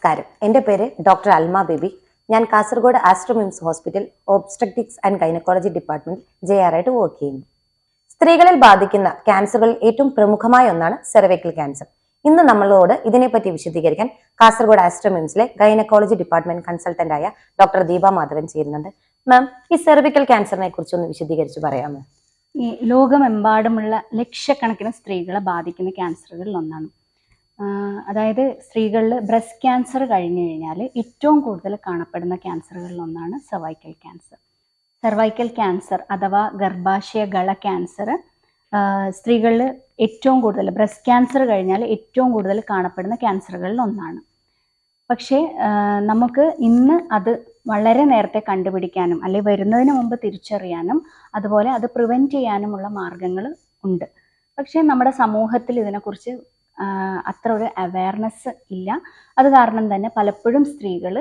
നമസ്കാരം. എൻ്റെ പേര് ഡോക്ടർ അൽമ ബേബി. ഞാൻ Kasaragod Aster MIMS hospital obstetrics and gynaecology department JR ആയിട്ട് വർക്ക് ചെയ്യുന്നു. സ്ത്രീകളിൽ ബാധിക്കുന്ന ക്യാൻസറുകളിൽ ഏറ്റവും പ്രമുഖമായ ഒന്നാണ് സെർവൈക്കൽ ക്യാൻസർ. ഇന്ന് നമ്മളോട് ഇതിനെപ്പറ്റി വിശദീകരിക്കാൻ കാസർഗോഡ് ആസ്ട്രോമിംസിലെ ഗൈനക്കോളജി ഡിപ്പാർട്ട്മെന്റ് കൺസൾട്ടന്റ് ആയ ഡോക്ടർ ദീപ മാധവൻ ചേരുന്നുണ്ട്. മാം, ഈ സെർവിക്കൽ ക്യാൻസറിനെ കുറിച്ച് ഒന്ന് വിശദീകരിച്ച് പറയാമോ? ഈ ലോകമെമ്പാടുമുള്ള ലക്ഷക്കണക്കിന് സ്ത്രീകളെ ബാധിക്കുന്ന ക്യാൻസറുകളിൽ ഒന്നാണ്. അതായത് സ്ത്രീകളിൽ ബ്രസ്റ്റ് ക്യാൻസർ കഴിഞ്ഞു കഴിഞ്ഞാൽ ഏറ്റവും കൂടുതൽ കാണപ്പെടുന്ന ക്യാൻസറുകളിൽ ഒന്നാണ് സർവൈക്കൽ ക്യാൻസർ. സർവൈക്കൽ ക്യാൻസർ അഥവാ ഗർഭാശയഗള ക്യാൻസർ സ്ത്രീകളിൽ ഏറ്റവും കൂടുതൽ ബ്രസ്റ്റ് ക്യാൻസർ കഴിഞ്ഞാൽ ഏറ്റവും കൂടുതൽ കാണപ്പെടുന്ന ക്യാൻസറുകളിൽ ഒന്നാണ്. പക്ഷേ നമുക്ക് ഇന്ന് അത് വളരെ നേരത്തെ കണ്ടുപിടിക്കാനും അല്ലെങ്കിൽ വരുന്നതിന് മുമ്പ് തിരിച്ചറിയാനും അതുപോലെ അത് പ്രിവെൻറ്റ് ചെയ്യാനുമുള്ള മാർഗങ്ങൾ ഉണ്ട്. പക്ഷേ നമ്മുടെ സമൂഹത്തിൽ ഇതിനെക്കുറിച്ച് അത്ര ഒരു അവയർനെസ് ഇല്ല. അത് കാരണം തന്നെ പലപ്പോഴും സ്ത്രീകൾ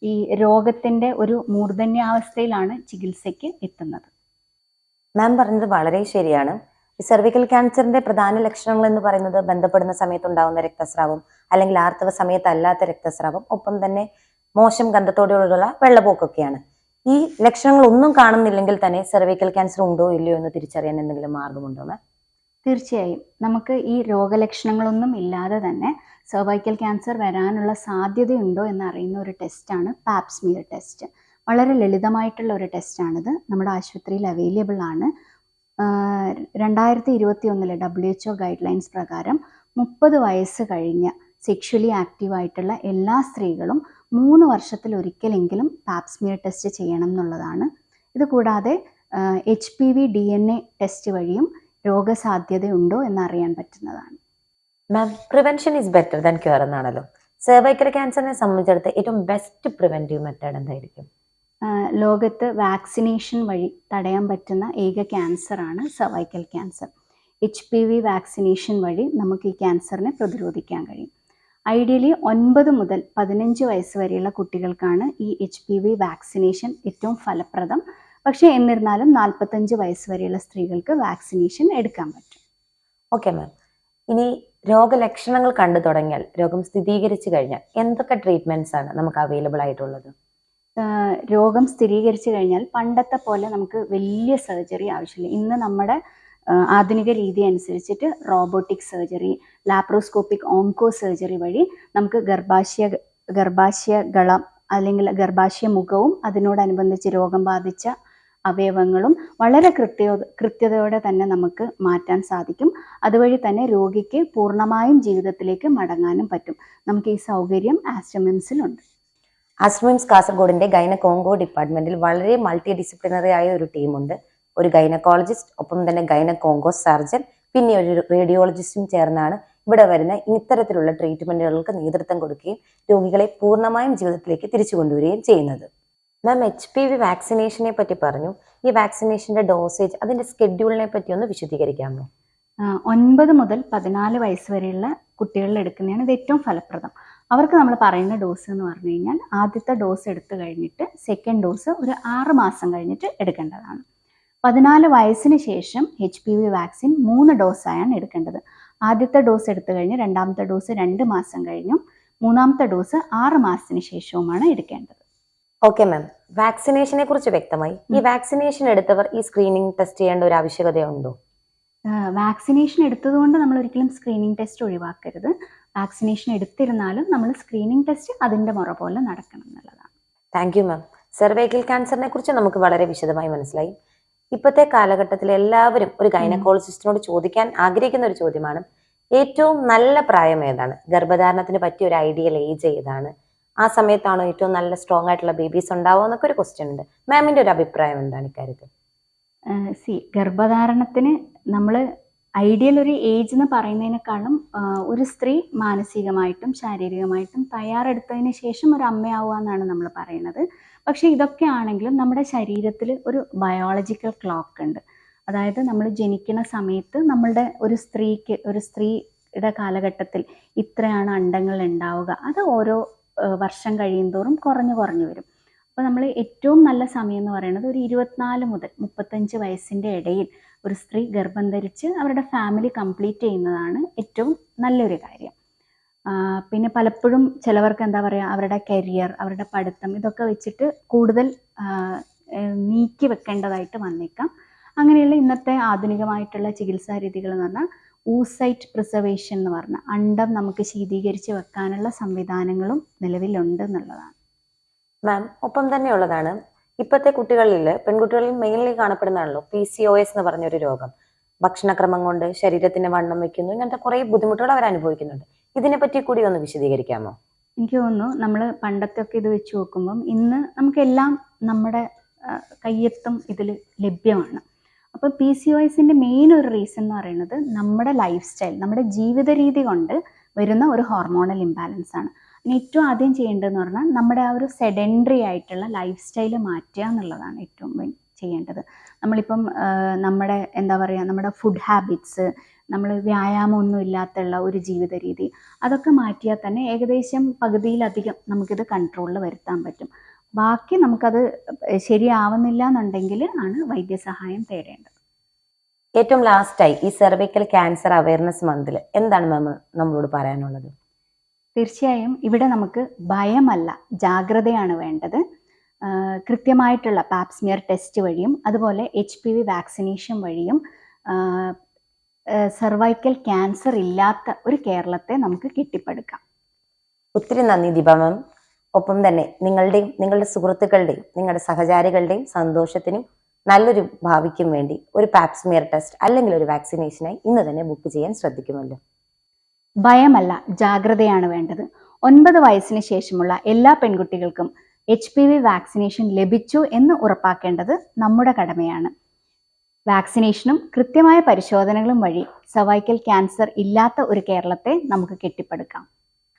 ഈ രോഗത്തിൻ്റെ ഒരു മൂർധന്യാവസ്ഥയിലാണ് ചികിത്സയ്ക്ക് എത്തുന്നത്. മാം പറഞ്ഞത് വളരെ ശരിയാണ്. ഈ സെർവിക്കൽ ക്യാൻസറിന്റെ പ്രധാന ലക്ഷണങ്ങൾ എന്ന് പറയുന്നത് ബന്ധപ്പെടുന്ന സമയത്തുണ്ടാകുന്ന രക്തസ്രാവം, അല്ലെങ്കിൽ ആർത്തവ സമയത്തല്ലാത്ത രക്തസ്രാവം, ഒപ്പം തന്നെ മോശം ഗന്ധത്തോടെയുള്ള വെള്ളപ്പോക്കൊക്കെയാണ്. ഈ ലക്ഷണങ്ങൾ ഒന്നും കാണുന്നില്ലെങ്കിൽ തന്നെ സെർവിക്കൽ ക്യാൻസർ ഉണ്ടോ ഇല്ലയോ എന്ന് തിരിച്ചറിയാൻ എന്തെങ്കിലും മാർഗമുണ്ടോ മാം? തീർച്ചയായും നമുക്ക് ഈ രോഗലക്ഷണങ്ങളൊന്നും ഇല്ലാതെ തന്നെ സെർവൈക്കൽ ക്യാൻസർ വരാനുള്ള സാധ്യതയുണ്ടോ എന്നറിയുന്ന ഒരു ടെസ്റ്റാണ് പാപ്സ്മിയർ ടെസ്റ്റ്. വളരെ ലളിതമായിട്ടുള്ള ഒരു ടെസ്റ്റാണിത്. നമ്മുടെ ആശുപത്രിയിൽ അവൈലബിൾ ആണ്. 2021 WHO ഗൈഡ് ലൈൻസ് പ്രകാരം 30 വയസ്സ് കഴിഞ്ഞ സെക്ഷുവലി ആക്റ്റീവ് ആയിട്ടുള്ള എല്ലാ സ്ത്രീകളും 3 വർഷത്തിൽ ഒരിക്കലെങ്കിലും പാപ്സ്മിയർ ടെസ്റ്റ് ചെയ്യണം എന്നുള്ളതാണ്. ഇത് കൂടാതെ HPV DNA ടെസ്റ്റ് വഴിയും രോഗസാധ്യതയുണ്ടോ എന്നറിയാൻ പറ്റുന്നതാണ്. Ma'am, prevention is better than cure എന്നാണല്ലോ. സെർവൈക്കൽ ക്യാൻസറിനെ സംബന്ധിച്ചിടത്ത് ഏറ്റവും ബെസ്റ്റ് പ്രിവെന്റീവ് മെത്തേഡ് എന്തായിരിക്കും? ലോകത്ത് വാക്സിനേഷൻ വഴി തടയാൻ പറ്റുന്ന ഏക ക്യാൻസറാണ് സർവൈക്കൽ ക്യാൻസർ. HPV വാക്സിനേഷൻ വഴി നമുക്ക് ഈ ക്യാൻസറിനെ പ്രതിരോധിക്കാൻ കഴിയും. ഐഡിയലി 9 മുതൽ 15 വയസ്സ് വരെയുള്ള കുട്ടികൾക്കാണ് ഈ HPV വാക്സിനേഷൻ ഏറ്റവും ഫലപ്രദം. പക്ഷേ എന്നിരുന്നാലും 45 വയസ്സ് വരെയുള്ള സ്ത്രീകൾക്ക് വാക്സിനേഷൻ എടുക്കാൻ പറ്റും. ഓക്കെ മാം, ഇനി രോഗലക്ഷണങ്ങൾ കണ്ടു തുടങ്ങിയാൽ, രോഗം സ്ഥിരീകരിച്ചു കഴിഞ്ഞാൽ എന്തൊക്കെ ട്രീറ്റ്മെന്റ്സ് ആണ് നമുക്ക് അവൈലബിൾ ആയിട്ടുള്ളത്? രോഗം സ്ഥിരീകരിച്ചു കഴിഞ്ഞാൽ പണ്ടത്തെ പോലെ നമുക്ക് വലിയ സർജറി ആവശ്യമില്ല. ഇന്ന് നമ്മുടെ ആധുനിക രീതി അനുസരിച്ചിട്ട് robotic surgery, laparoscopic onco surgery വഴി നമുക്ക് ഗർഭാശയഗളം അല്ലെങ്കിൽ ഗർഭാശയ മുഖവും അതിനോടനുബന്ധിച്ച് രോഗം ബാധിച്ച അവയവങ്ങളും വളരെ കൃത്യതയോടെ തന്നെ നമുക്ക് മാറ്റാൻ സാധിക്കും. അതുവഴി തന്നെ രോഗിക്ക് പൂർണ്ണമായും ജീവിതത്തിലേക്ക് മടങ്ങാനും പറ്റും. നമുക്ക് ഈ സൗകര്യം ആസ്ട്രോമിംസിലുണ്ട്. ആസ്ട്രോമിംസ് കാസർഗോഡിന്റെ ഗൈനക്കോങ്കോ ഡിപ്പാർട്ട്മെന്റിൽ വളരെ മൾട്ടി ഡിസിപ്ലിനറി ആയ ഒരു ടീമുണ്ട്. ഒരു ഗൈനക്കോളജിസ്റ്റ്, ഒപ്പം തന്നെ ഗൈനക്കോങ്കോ സർജൻ, പിന്നെ ഒരു റേഡിയോളജിസ്റ്റും ചേർന്നാണ് ഇവിടെ വരുന്ന ഇത്തരത്തിലുള്ള ട്രീറ്റ്മെന്റുകൾക്ക് നേതൃത്വം കൊടുക്കുകയും രോഗികളെ പൂർണ്ണമായും ജീവിതത്തിലേക്ക് തിരിച്ചു കൊണ്ടുവരികയും ചെയ്യുന്നത്. മാം, HPV വാക്സിനേഷനെ പറ്റി പറഞ്ഞു. ഈ വാക്സിനേഷന്റെ ഡോസേജ്, അതിന്റെ സ്കെഡ്യൂളിനെ പറ്റി ഒന്ന് വിശദീകരിക്കാമോ? 9 മുതൽ 14 വയസ്സ് വരെയുള്ള കുട്ടികളിൽ എടുക്കുന്നതാണ് ഇത് ഏറ്റവും ഫലപ്രദം. അവർക്ക് നമ്മൾ പറയുന്ന ഡോസ് എന്ന് പറഞ്ഞു കഴിഞ്ഞാൽ ആദ്യത്തെ ഡോസ് എടുത്തു കഴിഞ്ഞിട്ട് സെക്കൻഡ് ഡോസ് ഒരു 6 മാസം കഴിഞ്ഞിട്ട് എടുക്കേണ്ടതാണ്. 14 വയസ്സിന് ശേഷം HPV വാക്സിൻ 3 ഡോസായാണ് എടുക്കേണ്ടത്. ആദ്യത്തെ ഡോസ് എടുത്തു കഴിഞ്ഞ് രണ്ടാമത്തെ ഡോസ് 2 മാസം കഴിഞ്ഞും മൂന്നാമത്തെ ഡോസ് 6 മാസത്തിന് ശേഷവുമാണ് എടുക്കേണ്ടത്. ഓക്കെ മാം, വാക്സിനേഷനെ കുറിച്ച് വ്യക്തമായി. ഈ വാക്സിനേഷൻ എടുത്തവർ ഈ സ്ക്രീനിങ് ടെസ്റ്റ് ചെയ്യേണ്ട ഒരു ആവശ്യകതയുണ്ടോ? വാക്സിനേഷൻ എടുത്തതുകൊണ്ട് നമ്മൾ ഒരിക്കലും സ്ക്രീനിങ് ടെസ്റ്റ് ഒഴിവാക്കരുത്. വാക്സിനേഷൻ എടുത്തിരുന്നാലും നമ്മൾ സ്ക്രീനിങ് ടെസ്റ്റ് അതിൻ്റെ മുറ പോലെ നടക്കണം എന്നുള്ളതാണ്. Thank you ma'am. സെർവൈക്കൽ ക്യാൻസറിനെ കുറിച്ച് നമുക്ക് വളരെ വിശദമായി മനസ്സിലായി. ഇപ്പോഴത്തെ കാലഘട്ടത്തിൽ എല്ലാവരും ഒരു ഗൈനക്കോളജിസ്റ്റിനോട് ചോദിക്കാൻ ആഗ്രഹിക്കുന്ന ഒരു ചോദ്യമാണ്, ഏറ്റവും നല്ല പ്രായം ഏതാണ്? ഗർഭധാരണത്തിന് പറ്റിയ ഒരു ഐഡിയൽ ഏജ് ഏതാണ്? ആ സമയത്താണോ ഏറ്റവും നല്ല സ്ട്രോങ് ആയിട്ടുള്ള ബേബീസ് ഉണ്ടാവുക എന്നൊക്കെ ഒരു ക്വസ്റ്റ്യൻ ഉണ്ട്. മാമിന്റെ ഒരു അഭിപ്രായം എന്താണ് ഇക്കാര്യത്തിൽ? ഗർഭധാരണത്തിന് നമ്മൾ ഐഡിയൽ ഒരു ഏജ് എന്ന് പറയുന്നതിനേക്കാളും ഒരു സ്ത്രീ മാനസികമായിട്ടും ശാരീരികമായിട്ടും തയ്യാറെടുത്തതിന് ശേഷം ഒരു അമ്മയാവുക എന്നാണ് നമ്മൾ പറയുന്നത്. പക്ഷെ ഇതൊക്കെ ആണെങ്കിലും നമ്മുടെ ശരീരത്തിൽ ഒരു ബയോളജിക്കൽ ക്ലോക്ക് ഉണ്ട്. അതായത് നമ്മൾ ജനിക്കുന്ന സമയത്ത് നമ്മളുടെ ഒരു സ്ത്രീയുടെ കാലഘട്ടത്തിൽ ഇത്രയാണ് അണ്ടങ്ങൾ ഉണ്ടാവുക. അത് ഓരോ വർഷം കഴിയുന്തോറും കുറഞ്ഞു വരും. അപ്പോൾ നമ്മൾ ഏറ്റവും നല്ല സമയം എന്ന് പറയുന്നത് ഒരു 24 മുതൽ 35 വയസ്സിൻ്റെ ഇടയിൽ ഒരു സ്ത്രീ ഗർഭം ധരിച്ച് അവരുടെ ഫാമിലി കംപ്ലീറ്റ് ചെയ്യുന്നതാണ് ഏറ്റവും നല്ലൊരു കാര്യം. പിന്നെ പലപ്പോഴും ചിലവർക്ക് എന്താ പറയുക, അവരുടെ കരിയർ, അവരുടെ പഠിത്തം ഇതൊക്കെ വെച്ചിട്ട് കൂടുതൽ നീക്കി വെക്കേണ്ടതായിട്ട് വന്നേക്കാം. അങ്ങനെയുള്ള ഇന്നത്തെ ആധുനികമായിട്ടുള്ള ചികിത്സാ രീതികൾ എന്ന് പറഞ്ഞാൽ ഊസൈറ്റ് പ്രിസർവേഷൻ എന്ന് പറഞ്ഞ അണ്ഡം നമുക്ക് ശീതീകരിച്ച് വെക്കാനുള്ള സംവിധാനങ്ങളും നിലവിലുണ്ട് എന്നുള്ളതാണ്. മാം, ഒപ്പം തന്നെയുള്ളതാണ് ഇപ്പോഴത്തെ കുട്ടികളിൽ, പെൺകുട്ടികളിൽ മെയിൻലി കാണപ്പെടുന്നതാണല്ലോ PCOS എന്ന് പറഞ്ഞൊരു രോഗം. ഭക്ഷണക്രമം കൊണ്ട് ശരീരത്തിന് വണ്ണം വെക്കുന്നു, ഇങ്ങനത്തെ കുറെ ബുദ്ധിമുട്ടുകൾ അവർ അനുഭവിക്കുന്നുണ്ട്. ഇതിനെപ്പറ്റി കൂടി ഒന്ന് വിശദീകരിക്കാമോ? എനിക്ക് തോന്നുന്നു നമ്മൾ പണ്ടത്തെ ഒക്കെ ഇത് വെച്ച് നോക്കുമ്പം ഇന്ന് നമുക്കെല്ലാം നമ്മുടെ കയ്യെത്തും ഇതിൽ ലഭ്യമാണ്. അപ്പോൾ PCOSന്റെ മെയിൻ ഒരു റീസൺ എന്ന് പറയുന്നത് നമ്മുടെ ലൈഫ് സ്റ്റൈൽ, നമ്മുടെ ജീവിത രീതി കൊണ്ട് വരുന്ന ഒരു ഹോർമോണൽ ഇംബാലൻസ് ആണ്. അതിന് ഏറ്റവും ആദ്യം ചെയ്യേണ്ടതെന്ന് പറഞ്ഞാൽ നമ്മുടെ ആ ഒരു സെഡൻഡറി ആയിട്ടുള്ള ലൈഫ് സ്റ്റൈൽ മാറ്റുക എന്നുള്ളതാണ് ഏറ്റവും ചെയ്യേണ്ടത്. നമ്മളിപ്പം നമ്മുടെ എന്താ പറയുക, നമ്മുടെ ഫുഡ് ഹാബിറ്റ്സ്, നമ്മൾ വ്യായാമമൊന്നും ഇല്ലാത്തുള്ള ഒരു ജീവിത രീതി, അതൊക്കെ മാറ്റിയാൽ തന്നെ ഏകദേശം പകുതിയിലധികം നമുക്കിത് കൺട്രോളിൽ വരുത്താൻ പറ്റും. ബാക്കി നമുക്കത് ശരിയാവുന്നില്ല എന്നുണ്ടെങ്കിൽ ആണ് വൈദ്യസഹായം തേടേണ്ടത്. ഏറ്റവും ലാസ്റ്റായി ഈ സെർവിക്കൽ ക്യാൻസർ അവയർനെസ് മന്തിൽ എന്താണ് മാം നമ്മളോട് പറയാനുള്ളത്? തീർച്ചയായും ഇവിടെ നമുക്ക് ഭയമല്ല, ജാഗ്രതയാണ് വേണ്ടത്. കൃത്യമായിട്ടുള്ള പാപ്സ്മിയർ ടെസ്റ്റ് വഴിയും അതുപോലെ HPV വാക്സിനേഷൻ വഴിയും സെർവൈക്കൽ ക്യാൻസർ ഇല്ലാത്ത ഒരു കേരളത്തെ നമുക്ക് കെട്ടിപ്പടുക്കാം. ഒത്തിരി നന്ദി ദീപ മാം. ഒപ്പം തന്നെ നിങ്ങളുടെയും നിങ്ങളുടെ സുഹൃത്തുക്കളുടെയും നിങ്ങളുടെ സഹചാരികളുടെയും സന്തോഷത്തിനും നല്ലൊരു ഭാവിക്കും വേണ്ടി ഒരു പാപ്സ്മിയർ ടെസ്റ്റ് അല്ലെങ്കിൽ ഒരു വാക്സിനേഷനായി ഇന്ന് തന്നെ ബുക്ക് ചെയ്യാൻ ശ്രദ്ധിക്കുമല്ലോ. ഭയമല്ല, ജാഗ്രതയാണ് വേണ്ടത്. 9 വയസ്സിന് ശേഷമുള്ള എല്ലാ പെൺകുട്ടികൾക്കും HPV വാക്സിനേഷൻ ലഭിച്ചു എന്ന് ഉറപ്പാക്കേണ്ടത് നമ്മുടെ കടമയാണ്. വാക്സിനേഷനും കൃത്യമായ പരിശോധനകളും വഴി സർവൈക്കൽ ക്യാൻസർ ഇല്ലാത്ത ഒരു കേരളത്തെ നമുക്ക് കെട്ടിപ്പടുക്കാം.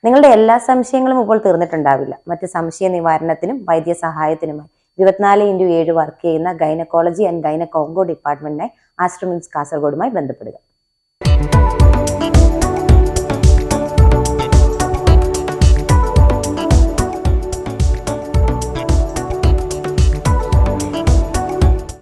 നിങ്ങളുടെ എല്ലാ സംശയങ്ങളും ഇപ്പോൾ തീർന്നിട്ടുണ്ടാവില്ല. മറ്റ് സംശയ നിവാരണത്തിനും വൈദ്യസഹായത്തിനുമായി 24/7 വർക്ക് ചെയ്യുന്ന ഗൈനക്കോളജി ആൻഡ് ഗൈനക് ഓങ്കോ ഡിപ്പാർട്ട്മെന്റിനായി ആസ്ട്രോ മിംസ് കാസർഗോഡുമായി ബന്ധപ്പെടുക.